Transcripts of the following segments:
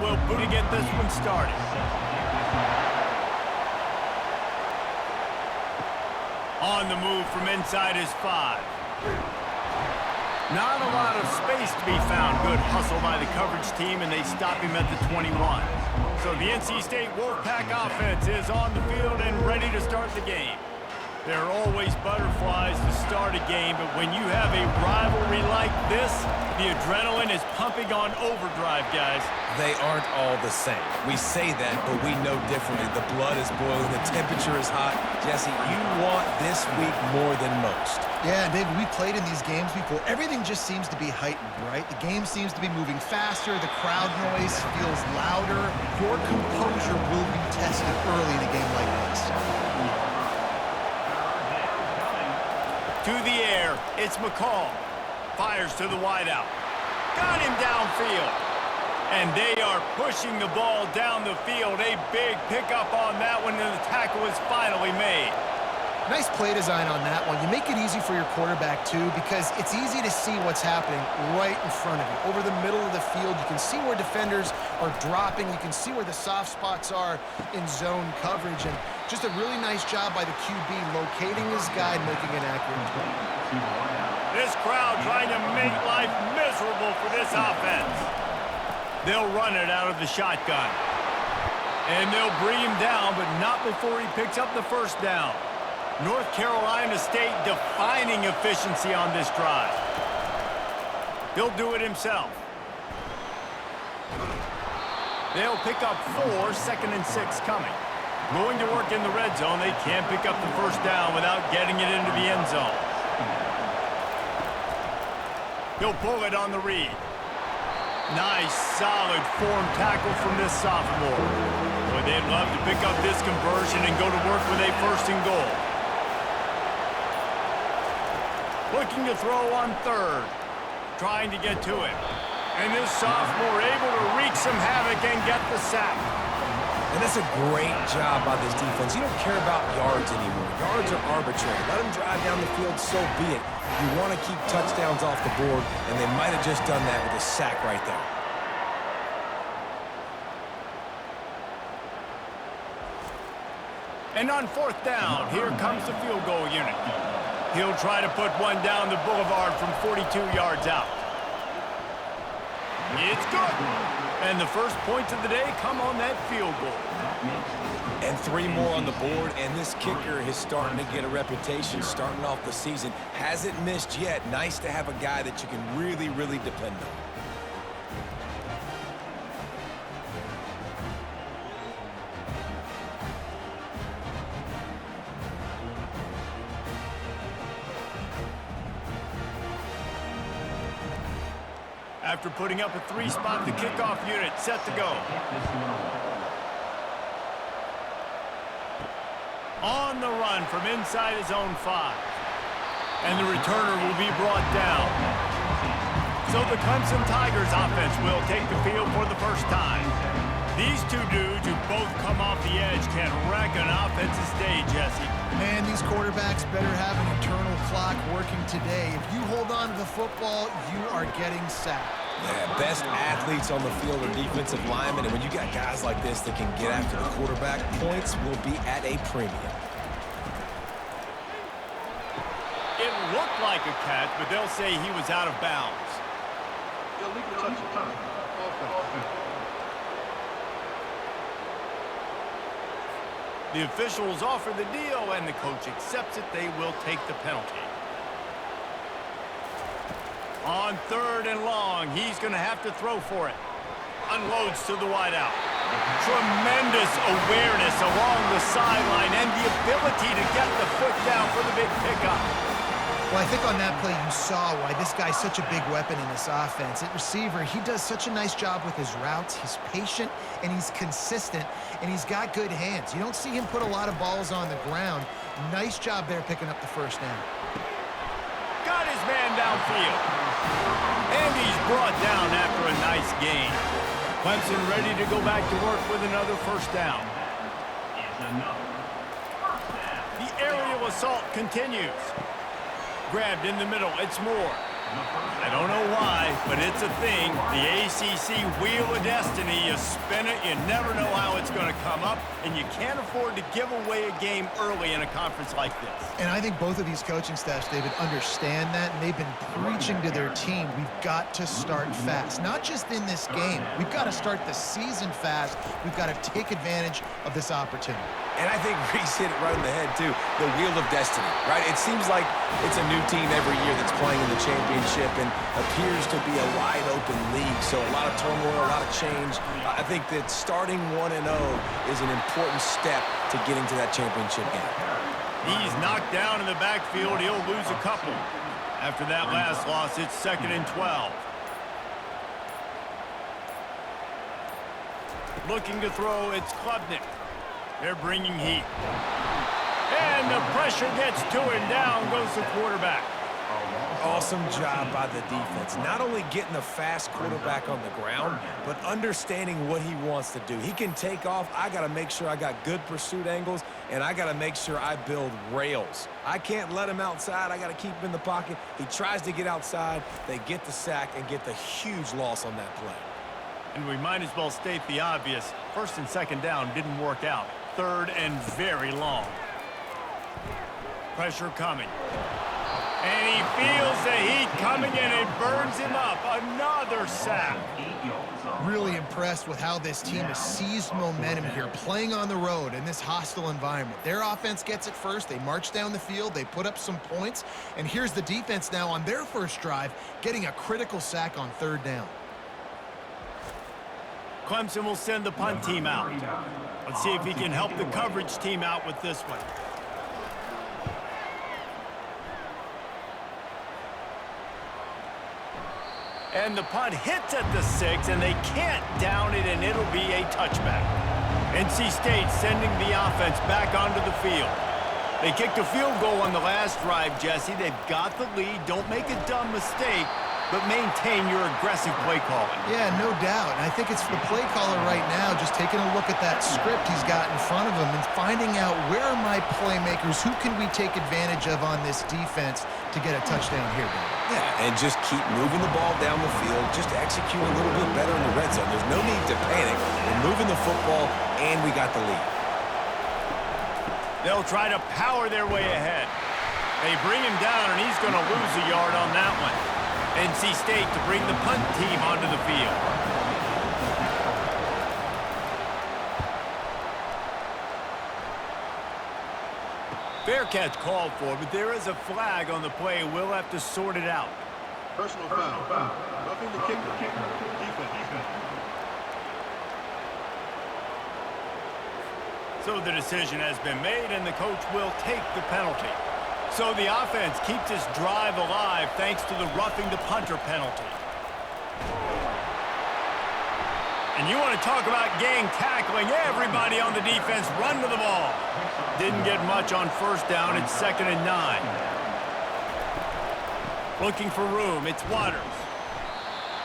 will boot to get this one started. On the move from inside his 5. Not a lot of space to be found. Good hustle by the coverage team, and they stop him at the 21. So the NC State Wolfpack offense is on the field and ready to start the game. There are always butterflies to start a game, but when you have a rivalry like this, the adrenaline is pumping on overdrive, guys. They aren't all the same. We say that, but we know differently. The blood is boiling. The temperature is hot. Jesse, you want this week more than most. Yeah, David, we played in these games before. Everything just seems to be heightened, right? The game seems to be moving faster. The crowd noise feels louder. Your composure will be tested early in a game like this. To the air, it's McCall. Fires to the wideout. Got him downfield. And they are pushing the ball down the field. A big pickup on that one, and the tackle is finally made. Nice play design on that one. You make it easy for your quarterback, too, because it's easy to see what's happening right in front of you. Over the middle of the field, you can see where defenders are dropping. You can see where the soft spots are in zone coverage. And just a really nice job by the QB locating his guy and making an accurate throw. This crowd trying to make life miserable for this offense. They'll run it out of the shotgun. And they'll bring him down, but not before he picks up the first down. North Carolina State defining efficiency on this drive. He'll do it himself. They'll pick up 4, 2nd and 6 coming. Going to work in the red zone. They can't pick up the first down without getting it into the end zone. He'll pull it on the read. Nice, solid form tackle from this sophomore. Boy, they'd love to pick up this conversion and go to work with a 1st and goal. Looking to throw on 3rd. Trying to get to him. And this sophomore able to wreak some havoc and get the sack. And that's a great job by this defense. You don't care about yards anymore. Yards are arbitrary. Let them drive down the field, so be it. You want to keep touchdowns off the board, and they might have just done that with a sack right there. And on 4th down, here comes the field goal unit. He'll try to put one down the boulevard from 42 yards out. It's good. And the first points of the day come on that field goal. And 3 more on the board, and this kicker is starting to get a reputation starting off the season. Hasn't missed yet. Nice to have a guy that you can really, really depend on. After putting up a 3-spot, the kickoff unit set to go. On the run from inside his own 5. And the returner will be brought down. So the Clemson Tigers offense will take the field for the first time. These two dudes who both come off the edge can wreck an offensive day, Jesse. Man, these quarterbacks better have an internal clock working today. If you hold on to the football, you are getting sacked. Yeah, best athletes on the field are defensive linemen, and when you got guys like this that can get after the quarterback, points will be at a premium. It looked like a catch, but they'll say he was out of bounds. The officials offer the deal, and the coach accepts it. They will take the penalty. On 3rd and long, he's going to have to throw for it. Unloads to the wideout. Tremendous awareness along the sideline and the ability to get the foot down for the big pickup. Well, I think on that play you saw why this guy's such a big weapon in this offense. At receiver, he does such a nice job with his routes. He's patient, and he's consistent, and he's got good hands. You don't see him put a lot of balls on the ground. Nice job there picking up the first down. Got his man downfield. And he's brought down after a nice gain. Clemson ready to go back to work with another first down. The aerial assault continues. Grabbed in the middle, it's Moore. I don't know why, but it's a thing. The ACC Wheel of Destiny, you spin it, you never know how it's going to come up, and you can't afford to give away a game early in a conference like this. And I think both of these coaching staffs, David, understand that, and they've been preaching to their team, we've got to start fast. Not just in this game. We've got to start the season fast. We've got to take advantage of this opportunity. And I think Reese hit it right in the head, too. The Wheel of Destiny, right? It seems like it's a new team every year that's playing in the championship and appears to be a wide-open league. So a lot of turmoil, a lot of change. I think that starting 1-0 is an important step to getting to that championship game. He's knocked down in the backfield. He'll lose a couple. After that last loss, it's 2nd and 12. Looking to throw, it's Klubnik. They're bringing heat. And the pressure gets to him. Down goes the quarterback. Awesome job by the defense. Not only getting the fast quarterback on the ground, but understanding what he wants to do. He can take off. I got to make sure I got good pursuit angles, and I got to make sure I build rails. I can't let him outside. I got to keep him in the pocket. He tries to get outside. They get the sack and get the huge loss on that play. And we might as well state the obvious. 1st and 2nd down didn't work out. 3rd and very long. Pressure coming. And he feels the heat coming and it burns him up. Another sack. Really impressed with how this team has seized momentum here, playing on the road in this hostile environment. Their offense gets it first. They march down the field. They put up some points. And here's the defense now on their first drive, getting a critical sack on 3rd down. Clemson will send the punt team out. Let's see if he can help the coverage team out with this one. And the punt hits at the 6, and they can't down it, and it'll be a touchback. NC State sending the offense back onto the field. They kicked a field goal on the last drive, Jesse. They've got the lead. Don't make a dumb mistake, but maintain your aggressive play calling. Yeah, no doubt. And I think it's the play caller right now just taking a look at that script he's got in front of him and finding out where are my playmakers, who can we take advantage of on this defense to get a touchdown here, Dan? Yeah, and just keep moving the ball down the field, just execute a little bit better in the red zone. There's no need to panic. We're moving the football, and we got the lead. They'll try to power their way ahead. They bring him down, and he's going to lose a yard on that one. NC State to bring the punt team onto the field. Fair catch called for, but there is a flag on the play. We'll have to sort it out. Personal foul. Roughing the kicker. Defense. So the decision has been made, and the coach will take the penalty. So the offense keeps this drive alive thanks to the roughing the punter penalty. And you want to talk about gang tackling. Everybody on the defense run to the ball. Didn't get much on 1st down. It's 2nd and 9. Looking for room. It's Waters.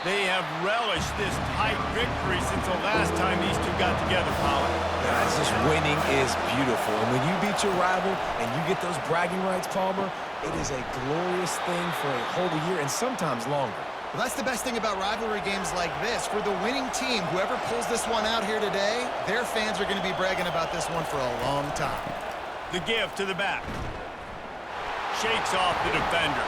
They have relished this tight victory since the last time these two got together, Pollard. Guys, just winning is beautiful. And when you beat your rival and you get those bragging rights, Palmer, it is a glorious thing for a whole year and sometimes longer. Well, that's the best thing about rivalry games like this. For the winning team, whoever pulls this one out here today, their fans are going to be bragging about this one for a long time. The give to the back. Shakes off the defender.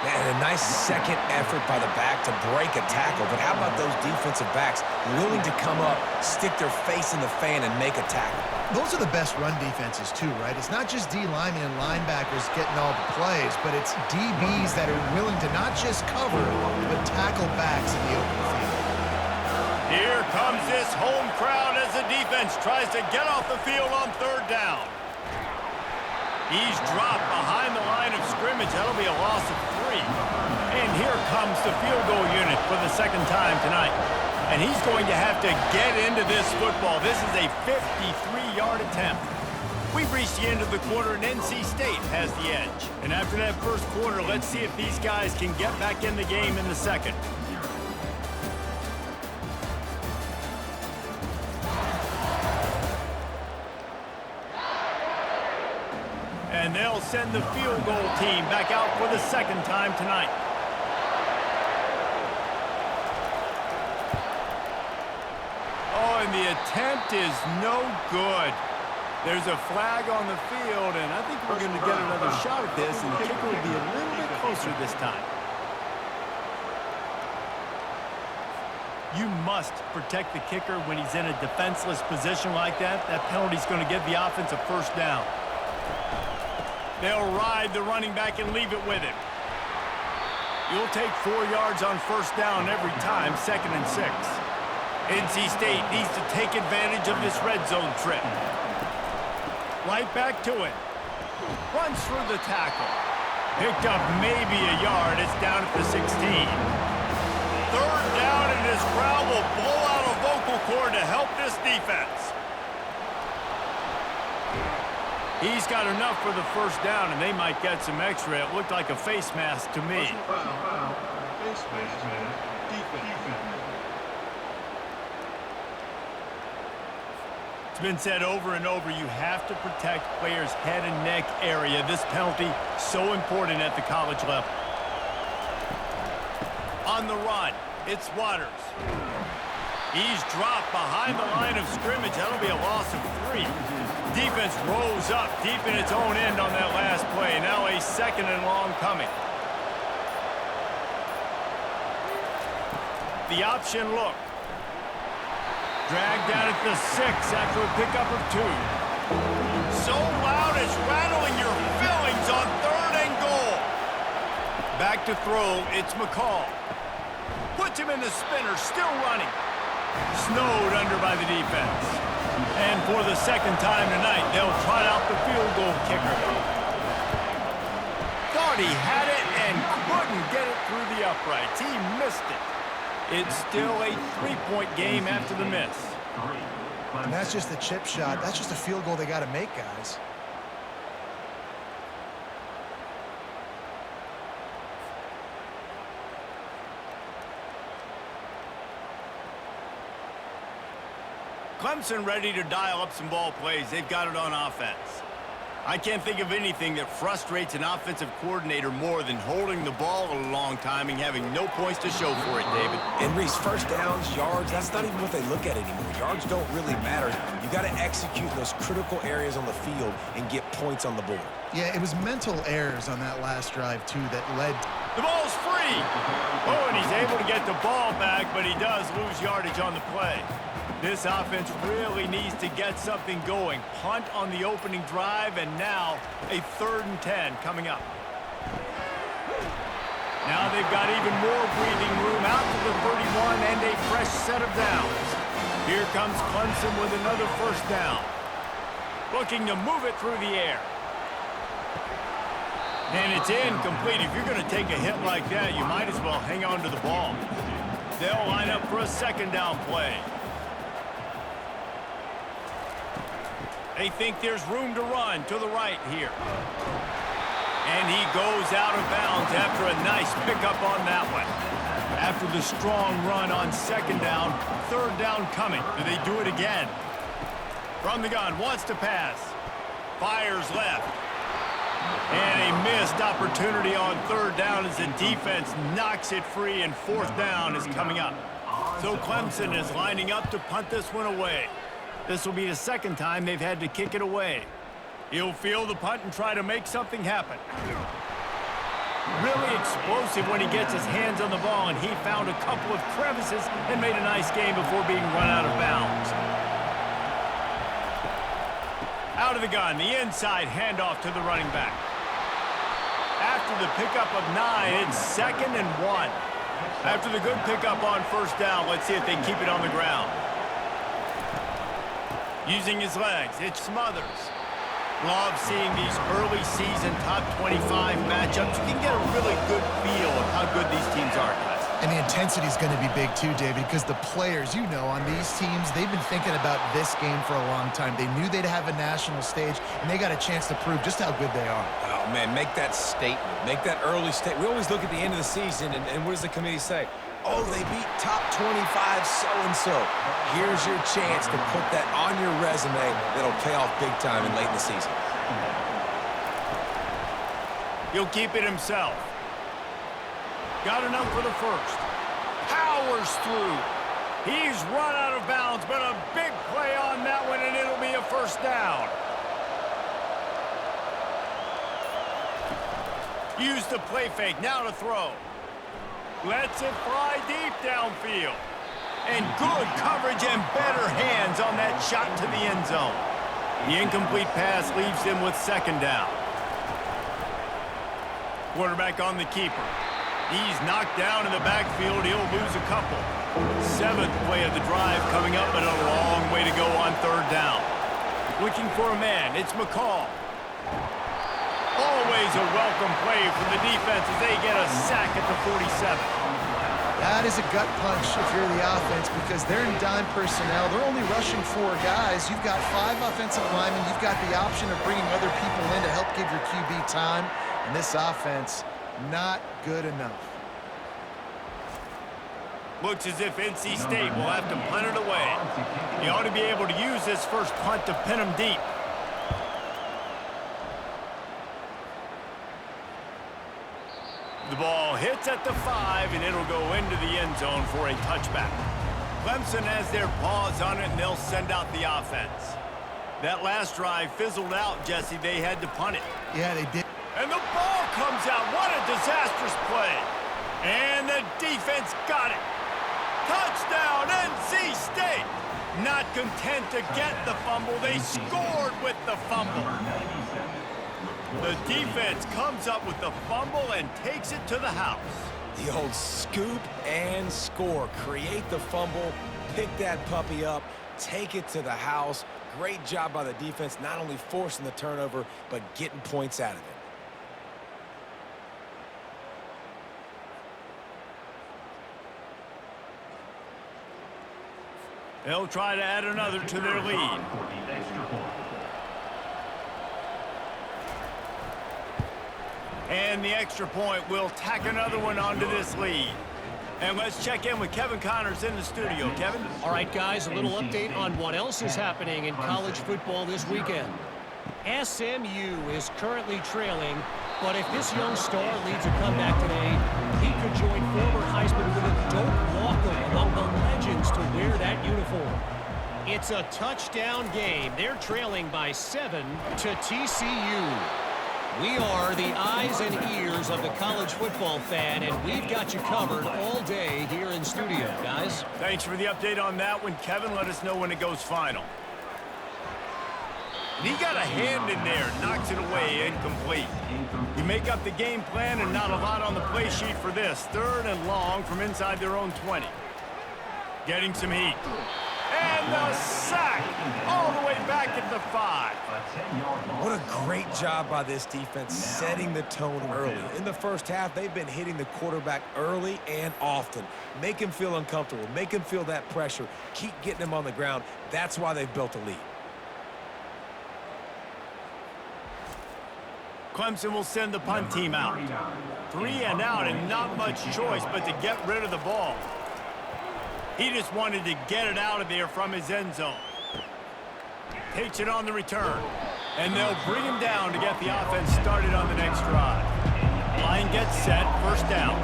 Man, a nice second effort by the back to break a tackle. But how about those defensive backs willing to come up, stick their face in the fan, and make a tackle? Those are the best run defenses, too, right? It's not just D linemen and linebackers getting all the plays, but it's DBs that are willing to not just cover, but tackle backs in the open field. Here comes this home crowd as the defense tries to get off the field on 3rd down. He's dropped behind the line of scrimmage. That'll be a loss of 3. And here comes the field goal unit for the 2nd time tonight. And he's going to have to get into this football. This is a 53-yard attempt. We've reached the end of the quarter, and NC State has the edge. And after that first quarter, let's see if these guys can get back in the game in the 2nd. And they'll send the field goal team back out for the 2nd time tonight. the attempt is no good. There's a flag on the field, and I think we're going to get another shot at this, and the kicker will be a little bit closer this time. You must protect the kicker when he's in a defenseless position like that. That penalty's going to give the offense a first down. They'll ride the running back and leave it with him. You'll take 4 yards on first down every time, 2nd and 6. NC State needs to take advantage of this red zone trip. Right back to it. Runs through the tackle. Picked up maybe a yard. It's down at the 16. 3rd down, and this crowd will blow out a vocal cord to help this defense. He's got enough for the first down, and they might get some extra. It looked like a face mask to me. Face mask, defense. It's been said over and over, you have to protect players' head and neck area. This penalty, so important at the college level. On the run, it's Waters. He's dropped behind the line of scrimmage. That'll be a loss of 3. Defense rose up deep in its own end on that last play. Now a 2nd and long coming. The option look. Dragged down at the 6 after a pickup of 2. So loud it's rattling your fillings on 3rd and goal. Back to throw, it's McCall. Puts him in the spinner, still running. Snowed under by the defense. And for the 2nd time tonight, they'll trot out the field goal kicker. Thought he had it and couldn't get it through the uprights. He missed it. It's still a 3-point game after the miss. And that's just the chip shot. That's just a field goal they got to make, guys. Clemson ready to dial up some ball plays. They've got it on offense. I can't think of anything that frustrates an offensive coordinator more than holding the ball a long time and having no points to show for it, David. And Reese, first downs, yards, that's not even what they look at anymore. Yards don't really matter. You got to execute those critical areas on the field and get points on the board. Yeah, it was mental errors on that last drive, too, that led. The ball's free. Oh, and he's able to get the ball back, but he does lose yardage on the play. This offense really needs to get something going. Punt on the opening drive, and now a 3rd and 10 coming up. Now they've got even more breathing room out to the 31 and a fresh set of downs. Here comes Clemson with another first down. Looking to move it through the air. And it's incomplete. If you're going to take a hit like that, you might as well hang on to the ball. They'll line up for a 2nd down play. They think there's room to run to the right here. And he goes out of bounds after a nice pickup on that one. After the strong run on 2nd down, 3rd down coming. Do they do it again? From the gun, wants to pass. Fires left. And a missed opportunity on 3rd down as the defense knocks it free, and 4th down is coming up. So Clemson is lining up to punt this one away. This will be the 2nd time they've had to kick it away. He'll field the punt and try to make something happen. Really explosive when he gets his hands on the ball, and he found a couple of crevices and made a nice game before being run out of bounds. Out of the gun, the inside handoff to the running back. After the pickup of 9, it's 2nd and 1. After the good pickup on first down, let's see if they keep it on the ground. Using his legs, it's Smothers. Love seeing these early season top 25 matchups. You can get a really good feel of how good these teams are, guys. And the intensity is going to be big too, David, because the players, you know, on these teams, they've been thinking about this game for a long time. They knew they'd have a national stage, and they got a chance to prove just how good they are. Oh, man, make that statement. Make that early statement. We always look at the end of the season, and what does the committee say? Oh, they beat top 25 so-and-so. Here's your chance to put that on your resume that'll pay off big time and late in the season. He'll keep it himself. Got enough for the first. Powers through. He's run out of bounds, but a big first down. Use the play fake, now to throw. Lets it fly deep downfield. And good coverage and better hands on that shot to the end zone. The incomplete pass leaves him with second down. Quarterback on the keeper. He's knocked down in the backfield. He'll lose a couple. Seventh play of the drive coming up, but a long way to go on third down. Looking for a man. It's McCall. Always a welcome play from the defense as they get a sack at the 47. That is a gut punch if you're the offense because they're in dime personnel. They're only rushing 4 guys. You've got 5 offensive linemen. You've got the option of bringing other people in to help give your QB time. And this offense, not good enough. Looks as if NC State will have to punt it away. He ought to be able to use this first punt to pin him deep. The ball hits at the 5, and it'll go into the end zone for a touchback. Clemson has their paws on it, and they'll send out the offense. That last drive fizzled out, Jesse. They had to punt it. Yeah, they did. And the ball comes out. What a disastrous play. And the defense got it. Touchdown, NC State. Not content to get the fumble, they scored with the fumble. The defense comes up with the fumble and takes it to the house. The old scoop and score. Create the fumble, pick that puppy up, take it to the house. Great job by the defense, not only forcing the turnover, but getting points out of it. They'll try to add another to their lead. And the extra point will tack another one onto this lead. And let's check in with Kevin Connors in the studio. Kevin? All right, guys, a little update on what else is happening in college football this weekend. SMU is currently trailing, but if this young star leads a comeback today, he could join former Heisman winner Doak Walker among the legends to wear that uniform. It's a touchdown game. They're trailing by 7 to TCU. We are the eyes and ears of the college football fan, and we've got you covered all day here in studio, guys. Thanks for the update on that one, Kevin. Let us know when it goes final. And he got a hand in there, knocks it away, incomplete. You make up the game plan and not a lot on the play sheet for this. Third and long from inside their own 20. Getting some heat. And the sack all the way back at the 5. What a great job by this defense setting the tone early. In the first half, they've been hitting the quarterback early and often. Make him feel uncomfortable. Make him feel that pressure. Keep getting him on the ground. That's why they've built a lead. Clemson will send the punt team out. 3 and out and not much choice but to get rid of the ball. He just wanted to get it out of there from his end zone. Takes it on the return. And they'll bring him down to get the offense started on the next drive. Line gets set, first down.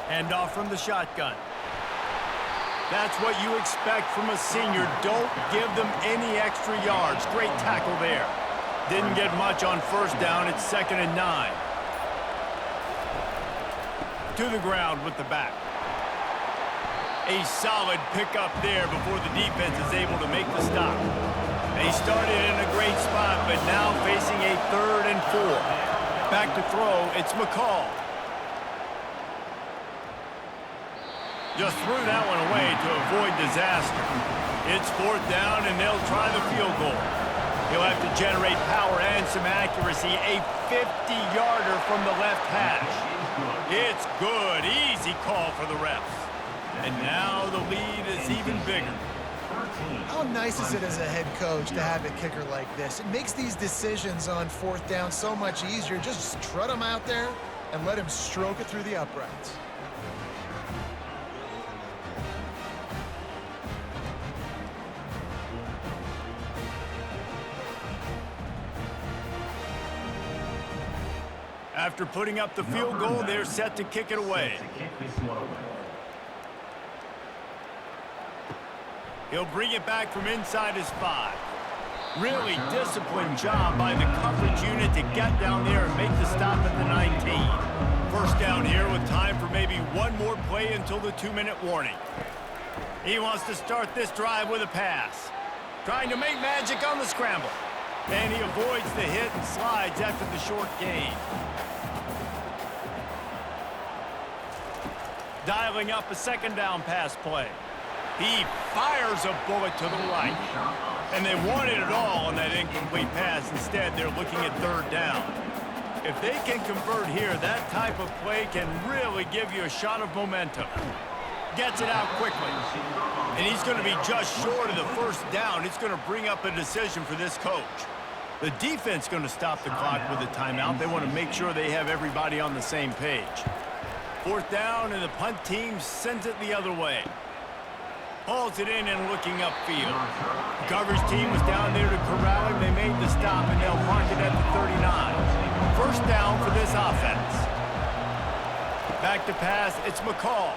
Handoff from the shotgun. That's what you expect from a senior. Don't give them any extra yards. Great tackle there. Didn't get much on first down. It's 2nd and 9. To the ground with the back. A solid pickup there before the defense is able to make the stop. They started in a great spot, but now facing a 3rd and 4. Back to throw, it's McCall. Just threw that one away to avoid disaster. It's 4th down, and they'll try the field goal. He'll have to generate power and some accuracy. A 50-yarder from the left hash. It's good. Easy call for the refs. And now the lead is even bigger. How nice is it as a head coach to have a kicker like this? It makes these decisions on 4th down so much easier. Just trot him out there and let him stroke it through the uprights. After putting up the field goal, they're set to kick it away. He'll bring it back from inside his 5. Really disciplined job by the coverage unit to get down there and make the stop at the 19. First down here with time for maybe one more play until the 2-minute warning. He wants to start this drive with a pass. Trying to make magic on the scramble. And he avoids the hit and slides after the short gain. Dialing up a second down pass play. He fires a bullet to the right. And they wanted it all on that incomplete pass. Instead, they're looking at third down. If they can convert here, that type of play can really give you a shot of momentum. Gets it out quickly. And he's going to be just short of the first down. It's going to bring up a decision for this coach. The defense going to stop the clock with a timeout. They want to make sure they have everybody on the same page. Fourth down, and the punt team sends it the other way. Hauls it in and looking upfield. The coverage team was down there to corral him. They made the stop, and they'll park it at the 39. First down for this offense. Back to pass, it's McCall.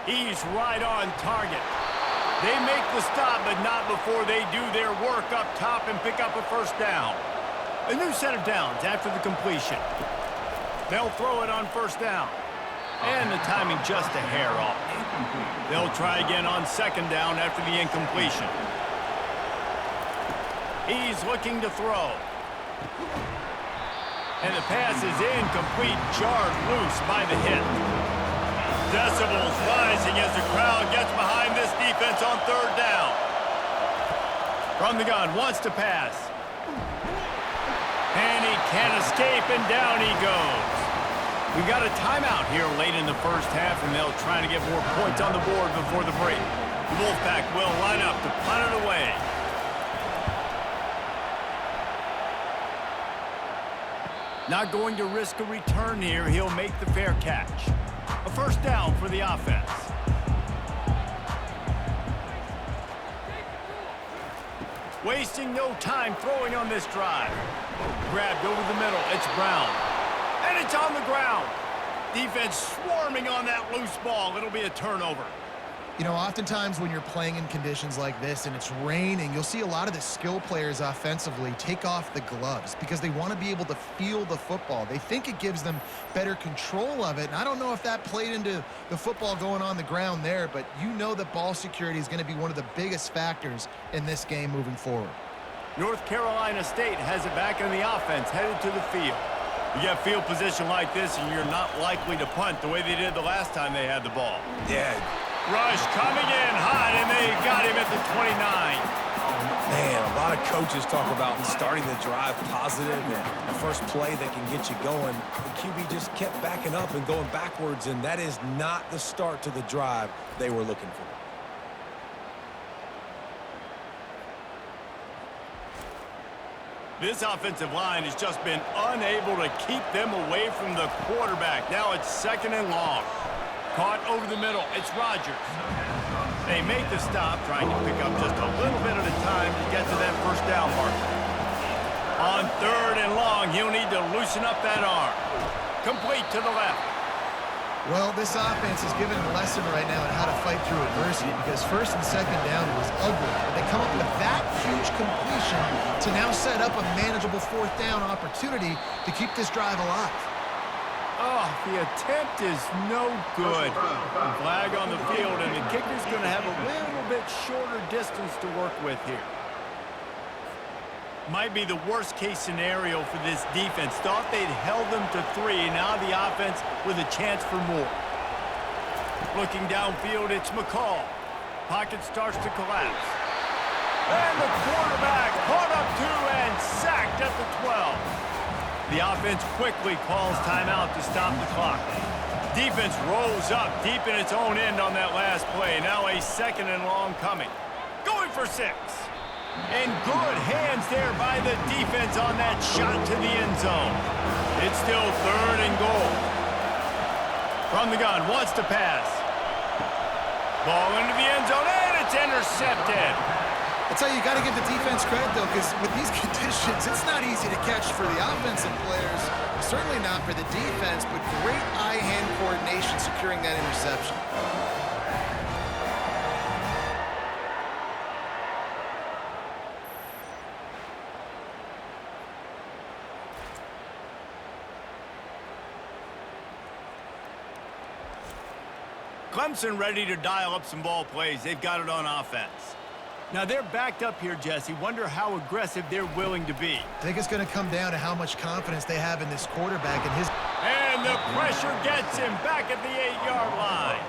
He's right on target. They make the stop, but not before they do their work up top and pick up a first down. A new set of downs after the completion. They'll throw it on first down. And the timing just a hair off. They'll try again on second down after the incompletion. He's looking to throw. And the pass is incomplete, jarred loose by the hit. Decibels rising as the crowd gets behind this defense on third down. From the gun, wants to pass. And he can't escape, and down he goes. We've got a timeout here late in the first half, and they'll try to get more points on the board before the break. The Wolfpack will line up to punt it away. Not going to risk a return here. He'll make the fair catch. A first down for the offense. Wasting no time throwing on this drive. Grabbed over the middle. It's Brown. And it's on the ground. Defense swarming on that loose ball. It'll be a turnover. You know, oftentimes when you're playing in conditions like this and it's raining, you'll see a lot of the skill players offensively take off the gloves because they want to be able to feel the football. They think it gives them better control of it. And I don't know if that played into the football going on the ground there, but you know that ball security is going to be one of the biggest factors in this game moving forward. North Carolina State has it back in the offense, headed to the field. You get field position like this, and you're not likely to punt the way they did the last time they had the ball. Yeah. Rush coming in hot, and they got him at the 29. Man, a lot of coaches talk about starting the drive positive and the first play that can get you going. The QB just kept backing up and going backwards, and that is not the start to the drive they were looking for. This offensive line has just been unable to keep them away from the quarterback. Now it's second and long. Caught over the middle. It's Rodgers. They make the stop, trying to pick up just a little bit at a time to get to that first down marker. On third and long, he'll need to loosen up that arm. Complete to the left. Well, this offense is giving a lesson right now on how to fight through adversity because first and second down was ugly. But they come up with that huge completion to now set up a manageable fourth down opportunity to keep this drive alive. Oh, the attempt is no good. Flag on the field, and the kicker's going to have a little bit shorter distance to work with here. Might be the worst-case scenario for this defense. Thought they'd held them to 3. Now the offense with a chance for more. Looking downfield, it's McCall. Pocket starts to collapse. And the quarterback caught up 2 and sacked at the 12. The offense quickly calls timeout to stop the clock. Defense rolls up deep in its own end on that last play. Now a second and long coming. Going for 6. And good hands there by the defense on that shot to the end zone. It's still third and goal. From the gun, wants to pass. Ball into the end zone, and it's intercepted. That's how you got to give the defense credit, though, because with these conditions, it's not easy to catch for the offensive players. Certainly not for the defense, but great eye-hand coordination securing that interception. Clemson ready to dial up some ball plays. They've got it on offense. Now they're backed up here, Jesse. Wonder how aggressive they're willing to be. I think it's going to come down to how much confidence they have in this quarterback and his... And the pressure gets him back at the 8-yard line.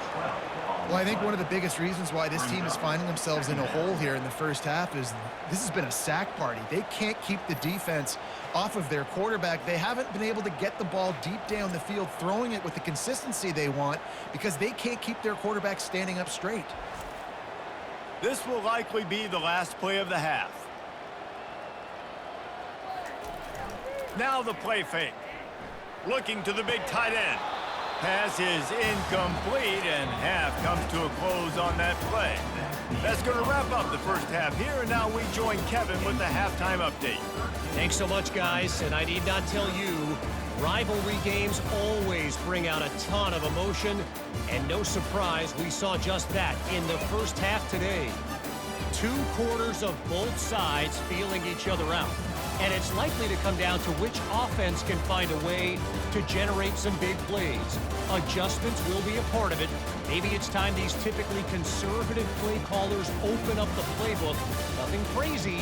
Well, I think one of the biggest reasons why this team is finding themselves in a hole here in the first half is this has been a sack party. They can't keep the defense off of their quarterback. They haven't been able to get the ball deep down the field, throwing it with the consistency they want because they can't keep their quarterback standing up straight. This will likely be the last play of the half. Now the play fake. Looking to the big tight end. Pass is incomplete, and half comes to a close on that play. That's going to wrap up the first half here, and now we join Kevin with the halftime update. Thanks so much, guys, and I need not tell you, rivalry games always bring out a ton of emotion, and no surprise, we saw just that in the first half today. 2 quarters of both sides feeling each other out. And it's likely to come down to which offense can find a way to generate some big plays. Adjustments will be a part of it. Maybe it's time these typically conservative play callers open up the playbook. Nothing crazy,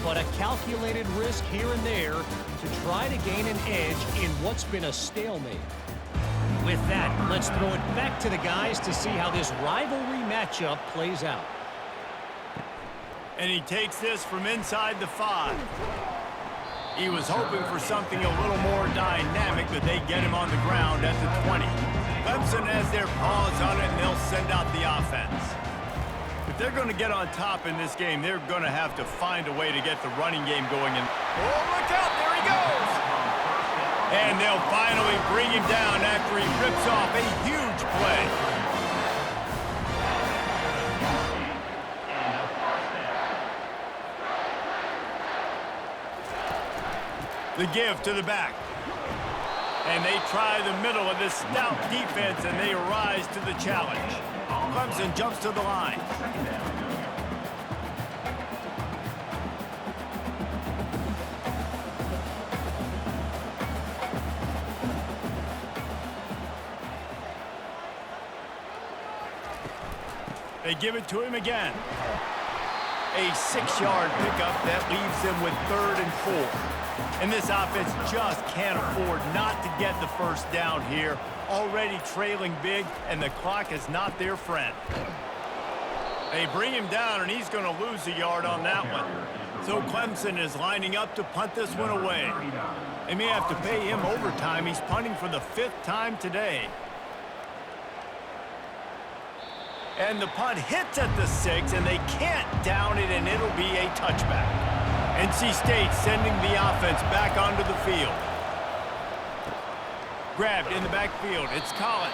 but a calculated risk here and there to try to gain an edge in what's been a stalemate. With that, let's throw it back to the guys to see how this rivalry matchup plays out. And he takes this from inside the 5. He was hoping for something a little more dynamic, but they get him on the ground at the 20. Clemson has their paws on it, and they'll send out the offense. If they're going to get on top in this game, they're going to have to find a way to get the running game going. Oh, look out! There he goes! And they'll finally bring him down after he rips off a huge play. The give to the back. And they try the middle of this stout defense, and they rise to the challenge. Clemson jumps to the line. They give it to him again. A 6-yard pickup that leaves them with 3rd and 4. And this offense just can't afford not to get the first down here. Already trailing big, and the clock is not their friend. They bring him down, and he's going to lose a yard on that one. So Clemson is lining up to punt this one away. They may have to pay him overtime. He's punting for the 5th time today. And the punt hits at the 6, and they can't down it, and it'll be a touchback. NC State sending the offense back onto the field. Grabbed in the backfield. It's Collins.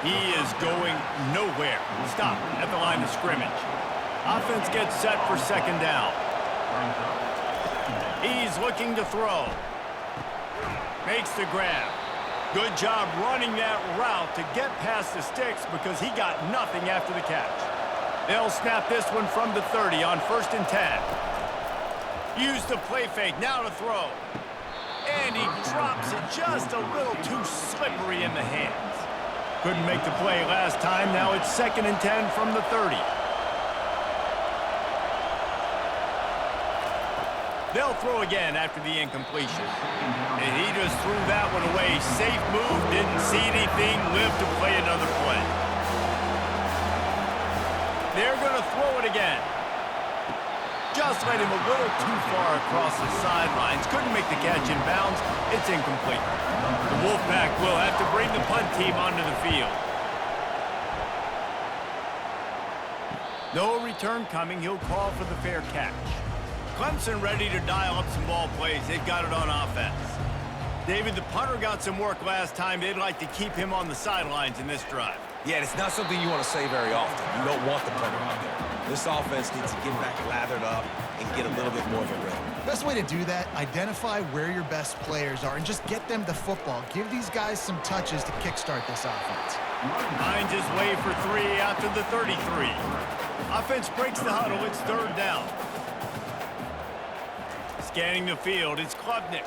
He is going nowhere. Stop at the line of scrimmage. Offense gets set for 2nd down. He's looking to throw. Makes the grab. Good job running that route to get past the sticks because he got nothing after the catch. They'll snap this one from the 30 on 1st and 10. Use the play fake, now to throw. And he drops it just a little too slippery in the hands. Couldn't make the play last time, now it's 2nd and 10 from the 30. They'll throw again after the incompletion. And he just threw that one away. Safe move, didn't see anything, lived to play another play. They're going to throw it again. Just led him a little too far across the sidelines. Couldn't make the catch in bounds. It's incomplete. The Wolfpack will have to bring the punt team onto the field. No return coming. He'll call for the fair catch. Clemson ready to dial up some ball plays. They've got it on offense. David, the punter got some work last time. They'd like to keep him on the sidelines in this drive. Yeah, it's not something you want to say very often. You don't want the punter out there. This offense needs to get back lathered up and get a little bit more of a rhythm. Best way to do that, identify where your best players are and just get them the football. Give these guys some touches to kickstart this offense. Finds his way for 3 after the 33. Offense breaks the huddle. It's 3rd down. Scanning the field, it's Klubnik.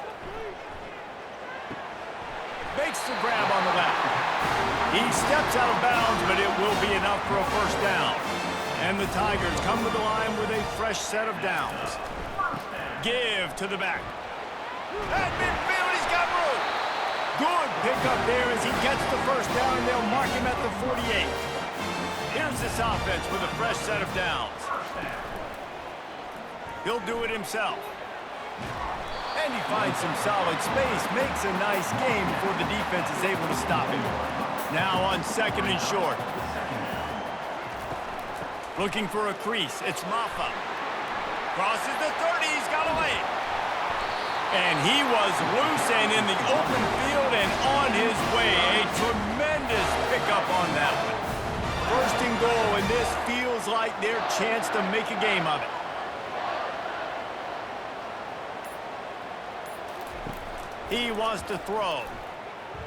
Makes the grab on the left. He steps out of bounds, but it for a first down. And the Tigers come to the line with a fresh set of downs. Give to the back. At midfield, he's got room. Good pickup there as he gets the first down, and they'll mark him at the 48. Here's this offense with a fresh set of downs. He'll do it himself. And he finds some solid space, makes a nice game before the defense is able to stop him. Now on second and short. Looking for a crease, it's Maffa. Crosses the 30, he's got away. And he was loose and in the open field and on his way. A tremendous pickup on that one. First and goal, and this feels like their chance to make a game of it. He wants to throw.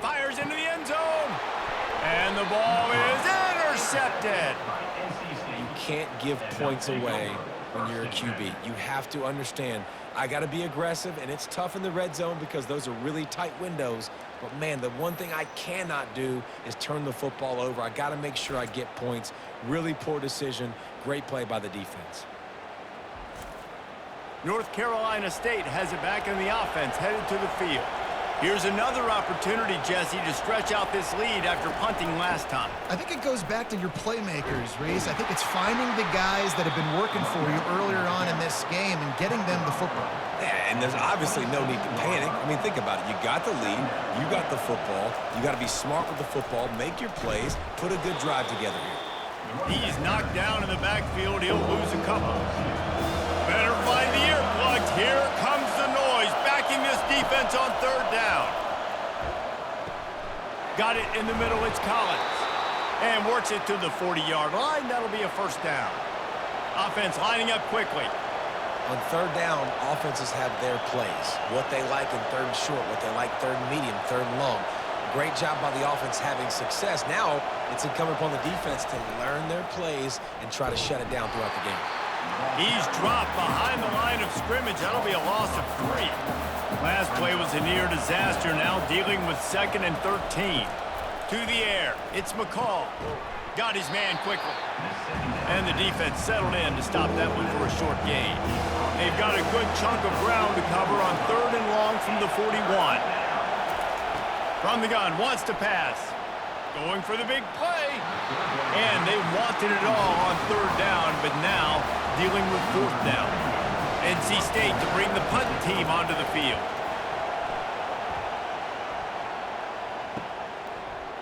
Fires into the end zone. And the ball is intercepted. You can't give points away when you're a QB. You have to understand, I got to be aggressive, and it's tough in the red zone because those are really tight windows. But, man, the one thing I cannot do is turn the football over. I got to make sure I get points. Really poor decision. Great play by the defense. North Carolina State has it back in the offense, headed to the field. Here's another opportunity, Jesse, to stretch out this lead after punting last time. I think it goes back to your playmakers, Reese. I think it's finding the guys that have been working for you earlier on in this game and getting them the football. Yeah, and there's obviously no need to panic. I mean, think about it. You got the lead. You got the football. You got to be smart with the football. Make your plays. Put a good drive together here. He's knocked down in the backfield. He'll lose a couple. Better find the earplugs. Here comes the noise, backing this defense on third down. Got it in the middle, it's Collins. And works it to the 40-yard line. That'll be a first down. Offense lining up quickly. On third down, offenses have their plays. What they like in third and short, what they like third and medium, third and long. Great job by the offense having success. Now, it's incumbent upon the defense to learn their plays and try to shut it down throughout the game. He's dropped behind the line of scrimmage. That'll be a loss of 3. Last play was a near disaster. Now dealing with second and 13. To the air. It's McCall. Got his man quickly. And the defense settled in to stop that one for a short gain. They've got a good chunk of ground to cover on third and long from the 41. From the gun, wants to pass. Going for the big play. And they wanted it all on third down, but now dealing with fourth down. NC State to bring the punt team onto the field.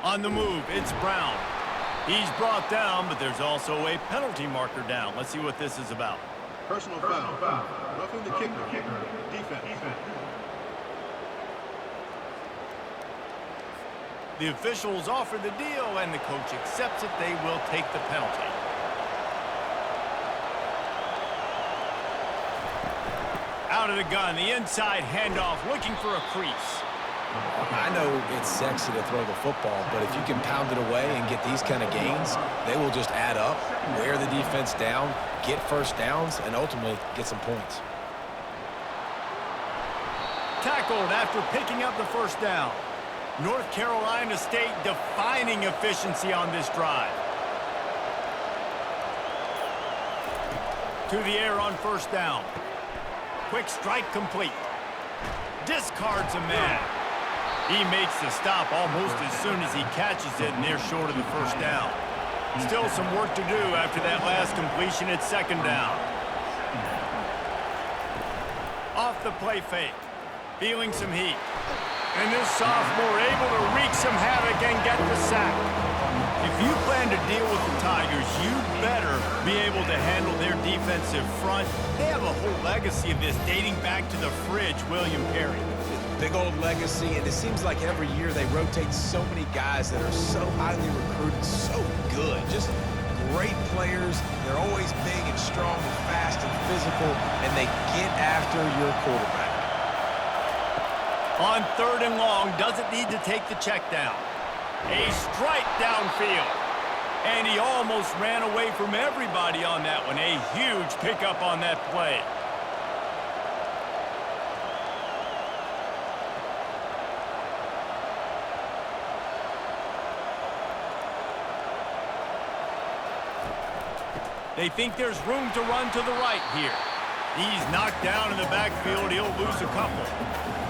On the move, it's Brown. He's brought down, but there's also a penalty marker down. Let's see what this is about. Personal foul. Roughing the kicker. Defense. The officials offer the deal, and the coach accepts it. They will take the penalty. Out of the gun, the inside handoff, looking for a crease. I know it's sexy to throw the football, but if you can pound it away and get these kind of gains, they will just add up, wear the defense down, get first downs, and ultimately get some points. Tackled after picking up the first down. North Carolina State defining efficiency on this drive. To the air on first down. Quick strike complete. Discards a man. He makes the stop almost as soon as he catches it, and they're short of the first down. Still some work to do after that last completion at second down. Off the play fake. Feeling some heat. And this sophomore able to wreak some havoc and get the sack. If you plan to deal with the Tigers, you better be able to handle their defensive front. They have a whole legacy of this dating back to the fridge, William Perry. Big old legacy, and it seems like every year they rotate so many guys that are so highly recruited, so good, just great players. They're always big and strong and fast and physical, and they get after your quarterback. On third and long, doesn't need to take the check down. A strike downfield. And he almost ran away from everybody on that one. A huge pickup on that play. They think there's room to run to the right here. He's knocked down in the backfield. He'll lose a couple.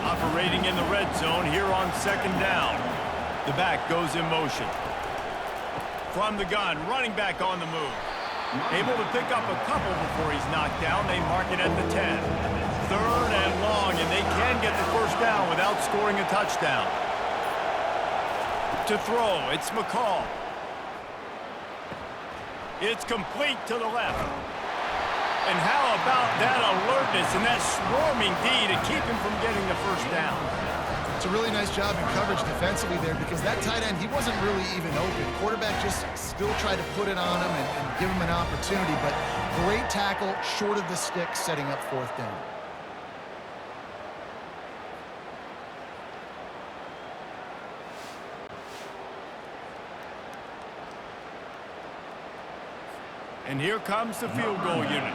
Operating in the red zone here on second down. The back goes in motion. From the gun, running back on the move. Able to pick up a couple before he's knocked down. They mark it at the 10. Third and long, and they can get the first down without scoring a touchdown. To throw, it's McCall. It's complete to the left. And how about that alertness and that swarming D to keep him from getting the first down? It's a really nice job in coverage defensively there because that tight end, he wasn't really even open. Quarterback just still tried to put it on him and give him an opportunity, but great tackle short of the stick setting up fourth down. And here comes the field goal unit.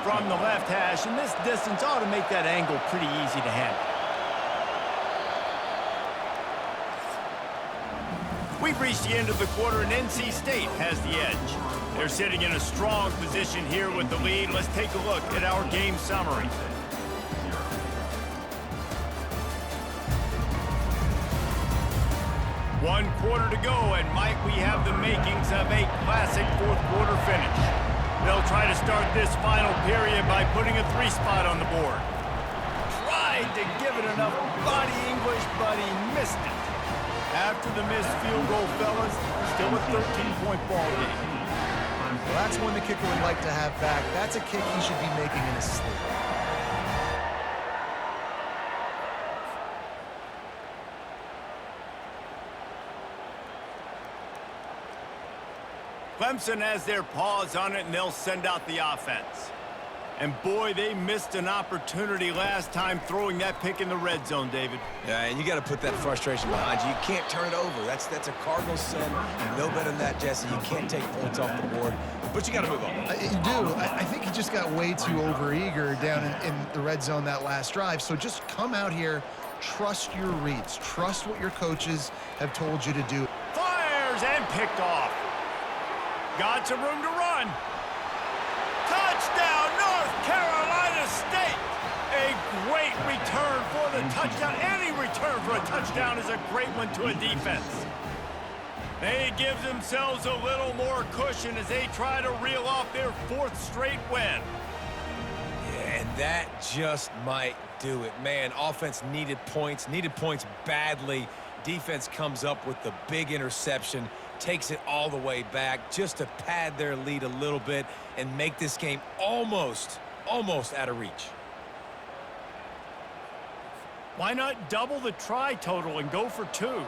From the left hash, and this distance ought to make that angle pretty easy to handle. We've reached the end of the quarter, and NC State has the edge. They're sitting in a strong position here with the lead. Let's take a look at our game summary. One quarter to go, and Mike, we have the makings of a classic fourth quarter finish. They'll try to start this final period by putting a 3 spot on the board. Tried to give it enough body English, but he missed it. After the missed field goal, fellas, still a 13-point ball game. Well, that's one the kicker would like to have back. That's a kick he should be making in his sleep. Clemson has their paws on it, and they'll send out the offense. And boy, they missed an opportunity last time throwing that pick in the red zone, David. Yeah, and you got to put that frustration behind you. You can't turn it over. That's a Cardinal sin. You know better than that, Jesse. You can't take points off the board, but you got to move on. You do. I think he just got way too overeager down in the red zone that last drive. So just come out here, trust your reads, trust what your coaches have told you to do. Fires and picked off. Got some room to run. Touchdown, North Carolina State. A great return for the touchdown. Any return for a touchdown is a great one to a defense. They give themselves a little more cushion as they try to reel off their 4th straight win. Yeah, and that just might do it. Man, offense needed points badly. Defense comes up with the big interception, takes it all the way back just to pad their lead a little bit and make this game almost out of reach. Why not double the try total and go for 2?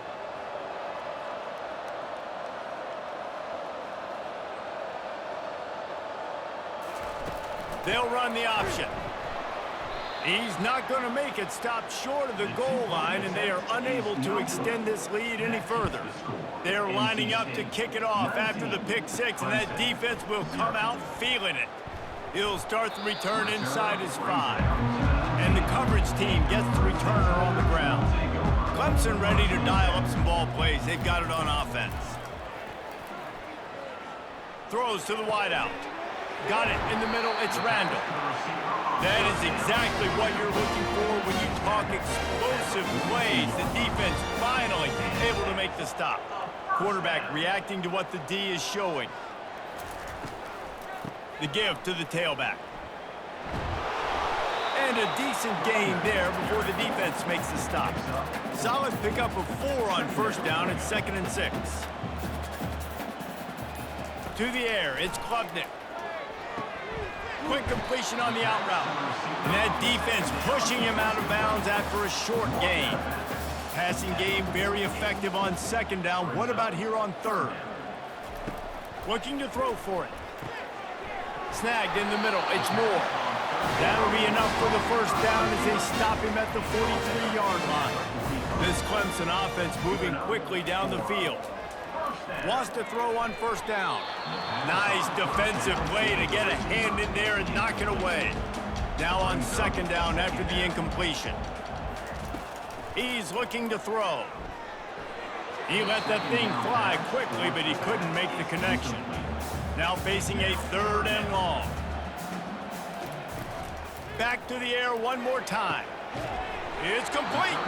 They'll run the option. He's not going to make it. Stopped short of the goal line, and they are unable to extend this lead any further. They're lining up to kick it off after the pick 6, and that defense will come out feeling it. He'll start the return inside his 5. And the coverage team gets the returner on the ground. Clemson ready to dial up some ball plays. They've got it on offense. Throws to the wideout. Got it in the middle. It's Randall. That is exactly what you're looking for when you talk explosive plays. The defense finally able to make the stop. Quarterback reacting to what the D is showing. The give to the tailback. And a decent gain there before the defense makes the stop. Solid pickup of 4 on first down and 2nd and 6. To the air, it's Klubnik. Quick completion on the out route. And that defense pushing him out of bounds after a short gain. Passing game very effective on 2nd down. What about here on 3rd? Looking to throw for it. Snagged in the middle. It's Moore. That'll be enough for the first down as they stop him at the 43-yard line. This Clemson offense moving quickly down the field. Wants to throw on first down. Nice defensive play to get a hand in there and knock it away. Now on 2nd down after the incompletion. He's looking to throw. He let that thing fly quickly, but he couldn't make the connection. Now facing a 3rd and long. Back to the air one more time. It's complete.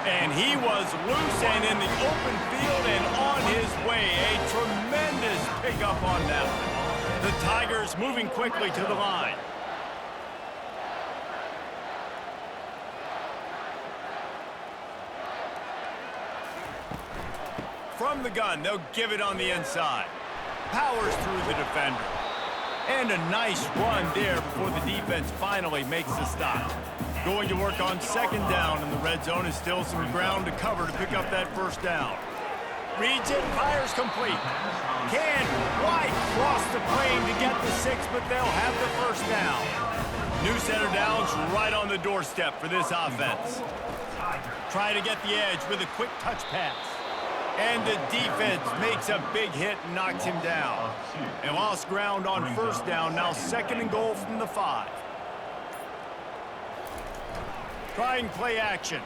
And he was loose and in the open field and on his way. A tremendous pickup on that one. The Tigers moving quickly to the line. From the gun, they'll give it on the inside. Powers through the defender. And a nice run there before the defense finally makes the stop. Going to work on 2nd down, and the red zone is still some ground to cover to pick up that 1st down. Reads it, fires complete. Can White cross the plane to get the 6, but they'll have the 1st down. New center downs right on the doorstep for this offense. Try to get the edge with a quick touch pass. And the defense makes a big hit and knocks him down. And lost ground on 1st down, now 2nd and goal from the 5. Trying play action.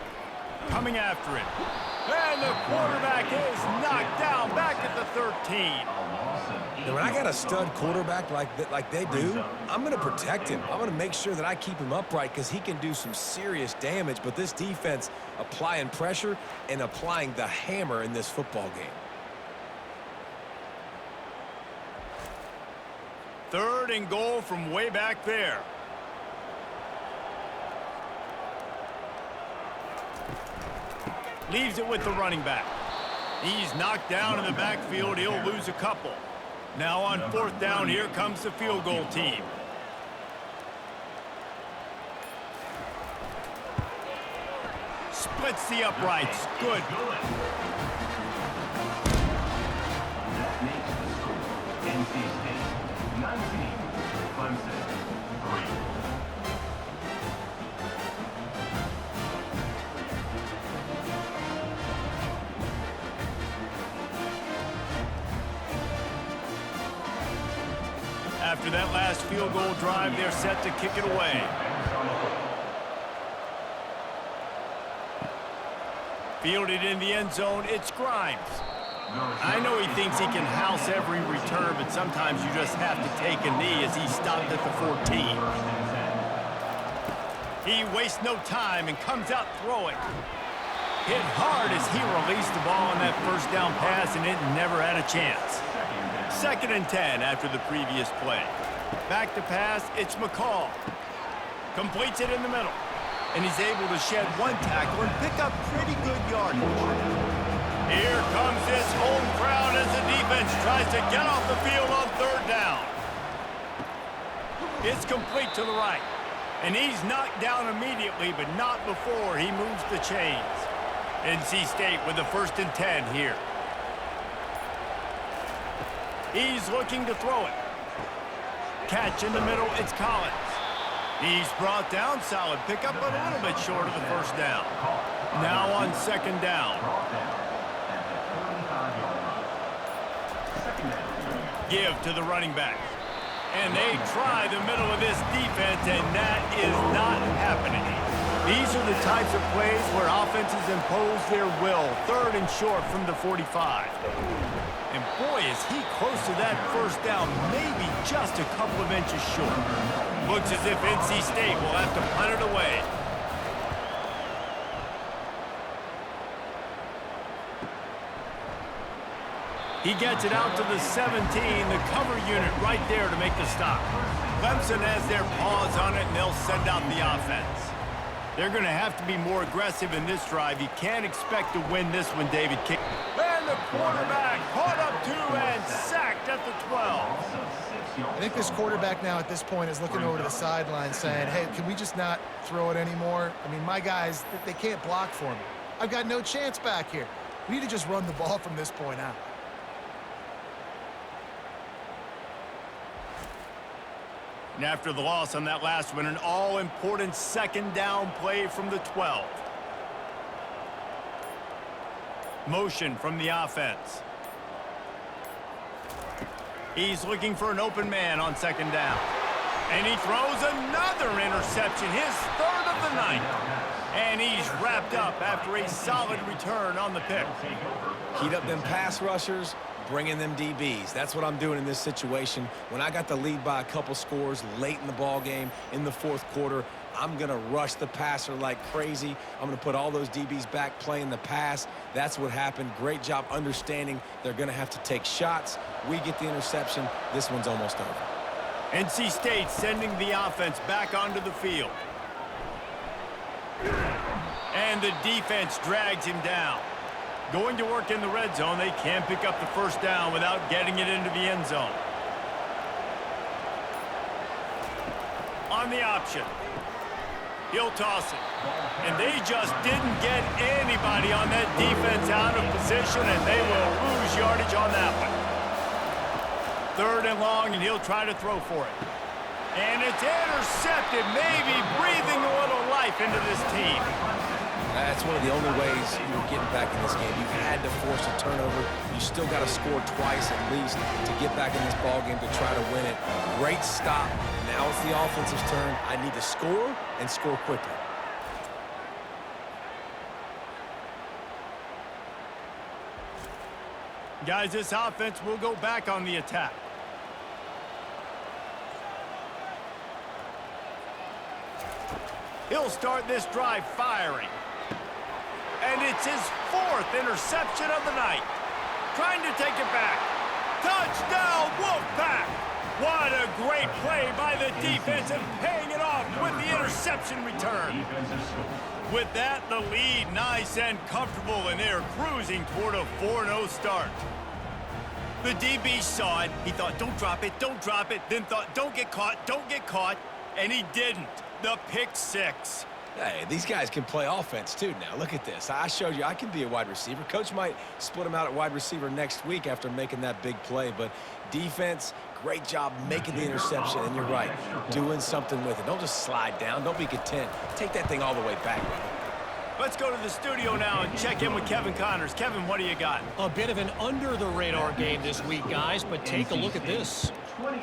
Coming after it. And the quarterback is knocked down back at the 13. Now, when I got a stud quarterback like they do, I'm going to protect him. I'm going to make sure that I keep him upright because he can do some serious damage. But this defense applying pressure and applying the hammer in this football game. 3rd and goal from way back there. Leaves it with the running back. He's knocked down in the backfield. He'll lose a couple. Now on 4th down, here comes the field goal team. Splits the uprights. Good. That makes the score. NC State 19, Clemson 3. After that last field goal drive, they're set to kick it away. Fielded in the end zone, it's Grimes. I know he thinks he can house every return, but sometimes you just have to take a knee as he stopped at the 14. He wastes no time and comes out throwing. Hit hard as he released the ball on that 1st down pass, and it never had a chance. 2nd and 10 after the previous play. Back to pass, it's McCall. Completes it in the middle. And he's able to shed 1 tackle and pick up pretty good yardage. Here comes this home crowd as the defense tries to get off the field on 3rd down. It's complete to the right. And he's knocked down immediately, but not before he moves the chains. NC State with the 1st and 10 here. He's looking to throw it. Catch in the middle, it's Collins. He's brought down, solid pickup, but a little bit short of the 1st down. Now on 2nd down. Give to the running back. And they try the middle of this defense, and that is not happening. These are the types of plays where offenses impose their will. 3rd and short from the 45. And boy, is he close to that 1st down, maybe just a couple of inches short. Looks as if NC State will have to punt it away. He gets it out to the 17, the cover unit right there to make the stop. Clemson has their paws on it, and they'll send out the offense. They're going to have to be more aggressive in this drive. You can't expect to win this one, David. And the quarterback caught up to and sacked at the 12. I think this quarterback now at this point is looking over to the sideline saying, hey, can we just not throw it anymore? I mean, my guys, they can't block for me. I've got no chance back here. We need to just run the ball from this point out. And after the loss on that last one, an all-important 2nd down play from the 12. Motion from the offense. He's looking for an open man on 2nd down. And he throws another interception, his 3rd of the night. And he's wrapped up after a solid return on the pick. Heat up them pass rushers, bring in them DBs. That's what I'm doing in this situation. When I got the lead by a couple scores late in the ball game in the fourth quarter, I'm going to rush the passer like crazy. I'm going to put all those DBs back playing the pass. That's what happened. Great job understanding they're going to have to take shots. We get the interception. This one's almost over. NC State sending the offense back onto the field. And the defense drags him down. Going to work in the red zone. They can't pick up the first down without getting it into the end zone. On the option. He'll toss it. And they just didn't get anybody on that defense out of position, and they will lose yardage on that one. 3rd and long, and he'll try to throw for it. And it's intercepted, maybe breathing a little life into this team. That's one of the only ways you're getting back in this game. You had to force a turnover. You still got to score twice at least to get back in this ball game to try to win it. Great stop. Now it's the offensive's turn. I need to score and score quickly. Guys, this offense will go back on the attack. He'll start this drive firing. And it's his 4th interception of the night. Trying to take it back. Touchdown, Wolfpack! What a great play by the defense and paying it off with the interception return. With that, the lead nice and comfortable, and they're cruising toward a 4-0 start. The DB saw it. He thought, don't drop it, then thought, don't get caught, and he didn't. The pick 6. Hey, these guys can play offense too now. Look at this. I showed you I can be a wide receiver. Coach might split him out at wide receiver next week after making that big play, but defense, great job making the interception, and you're right, doing something with it. Don't just slide down. Don't be content. Take that thing all the way back, brother. Let's go to the studio now and check in with Kevin Connors. Kevin, what do you got? A bit of an under-the-radar game this week, guys, but take a look at this.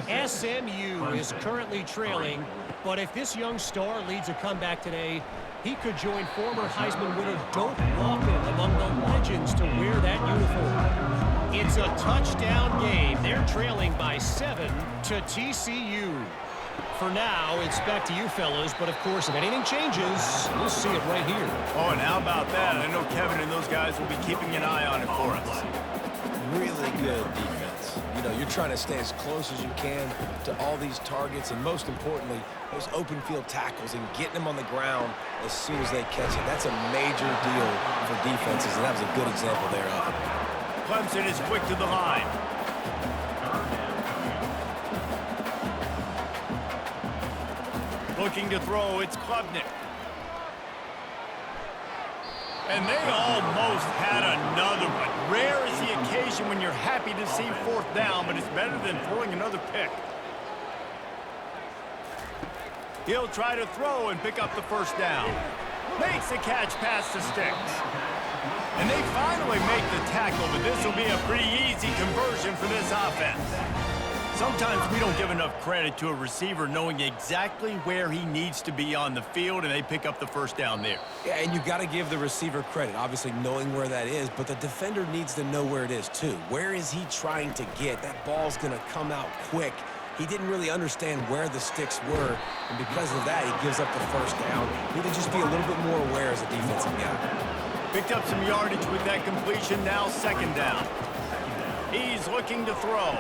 SMU is currently trailing, but if this young star leads a comeback today, he could join former Heisman winner Doak Walton among the legends to wear that uniform. It's a touchdown game. They're trailing by 7 to TCU. For now, it's back to you fellas, but of course, if anything changes, we'll see it right here. Oh, and how about that? I know Kevin and those guys will be keeping an eye on it for us. Really good defense. You know, you're trying to stay as close as you can to all these targets, and most importantly, those open field tackles and getting them on the ground as soon as they catch it. That's a major deal for defenses, and that was a good example there of it. Clemson is quick to the line. Looking to throw, it's Klubnik. And they almost had another one. Rare is the occasion when you're happy to see 4th down, but it's better than throwing another pick. He'll try to throw and pick up the first down. Makes the catch past the sticks. And they finally make the tackle, but this will be a pretty easy conversion for this offense. Sometimes we don't give enough credit to a receiver knowing exactly where he needs to be on the field, and they pick up the first down there. Yeah, and you got to give the receiver credit, obviously knowing where that is, but the defender needs to know where it is too. Where is he trying to get? That ball's going to come out quick. He didn't really understand where the sticks were, and because of that, he gives up the first down. He need to just be a little bit more aware as a defensive guy. Picked up some yardage with that completion, now 2nd down. He's looking to throw.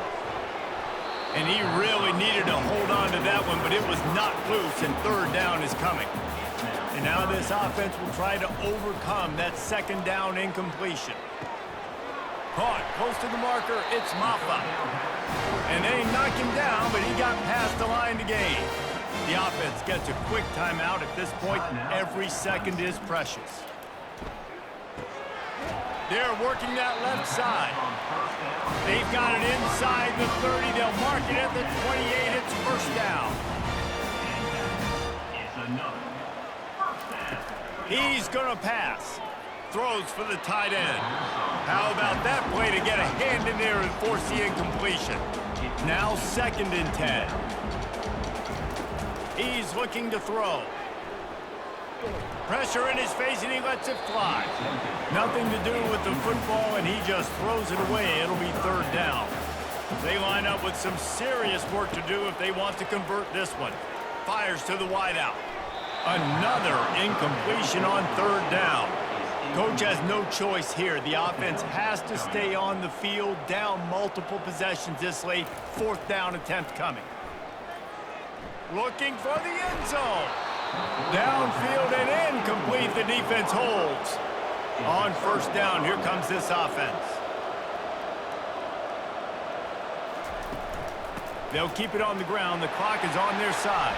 And he really needed to hold on to that one, but it was not loose, and 3rd down is coming. And now this offense will try to overcome that 2nd down incompletion. Caught close to the marker, it's Maffa. And they knock him down, but he got past the line to gain. The offense gets a quick timeout at this point. Every second is precious. They're working that left side. They've got it inside the 30. They'll mark it at the 28. It's first down. He's going to pass. Throws for the tight end. How about that play to get a hand in there and force the incompletion? Now 2nd and 10. He's looking to throw. Pressure in his face, and he lets it fly. Nothing to do with the football, and he just throws it away. It'll be third down. They line up with some serious work to do if they want to convert this one. Fires to the wideout. Another incompletion on third down. Coach has no choice here. The offense has to stay on the field, down multiple possessions this late. Fourth down attempt coming. Looking for the end zone. Downfield and incomplete. The defense holds. On first down, here comes this offense. They'll keep it on the ground. The clock is on their side.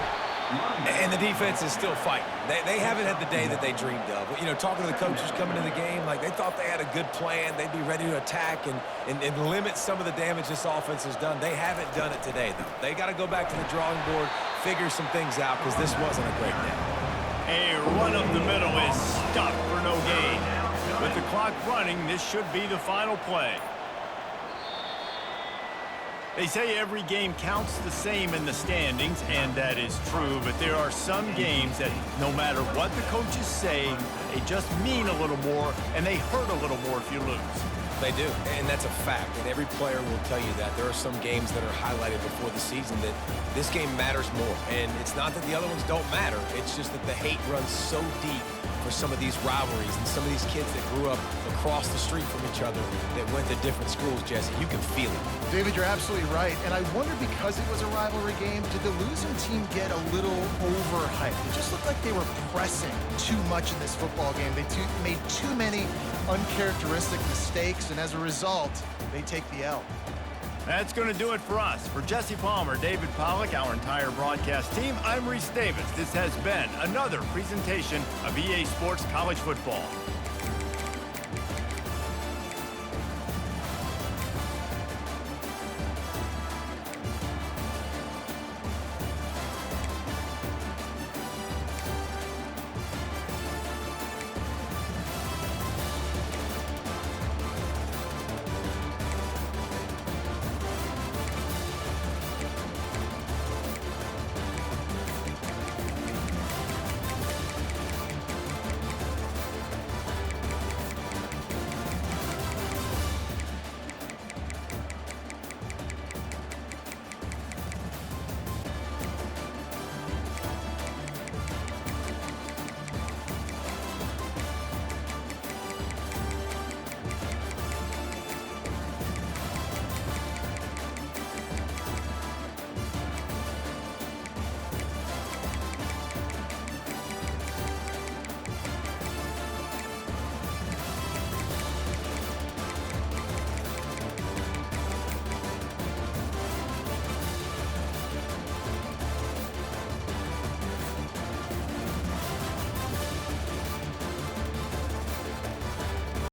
And the defense is still fighting. They haven't had the day that they dreamed of. You know, talking to the coaches coming to the game, like they thought they had a good plan. They'd be ready to attack and limit some of the damage this offense has done. They haven't done it today, though. They got to go back to the drawing board, figure some things out, because this wasn't a great day. A run up the middle is stuck for no gain. With the clock running, this should be the final play. They say every game counts the same in the standings, and that is true, but there are some games that no matter what the coaches say, they just mean a little more, and they hurt a little more if you lose. They do, and that's a fact, and every player will tell you that. There are some games that are highlighted before the season that this game matters more, and it's not that the other ones don't matter. It's just that the hate runs so deep for some of these rivalries and some of these kids that grew up across the street from each other that went to different schools, Jesse. You can feel it. David, you're absolutely right. And I wonder, because it was a rivalry game, did the losing team get a little overhyped? It just looked like they were pressing too much in this football game. They made too many uncharacteristic mistakes, and as a result, they take the L. That's going to do it for us. For Jesse Palmer, David Pollack, our entire broadcast team, I'm Reese Davis. This has been another presentation of EA Sports College Football.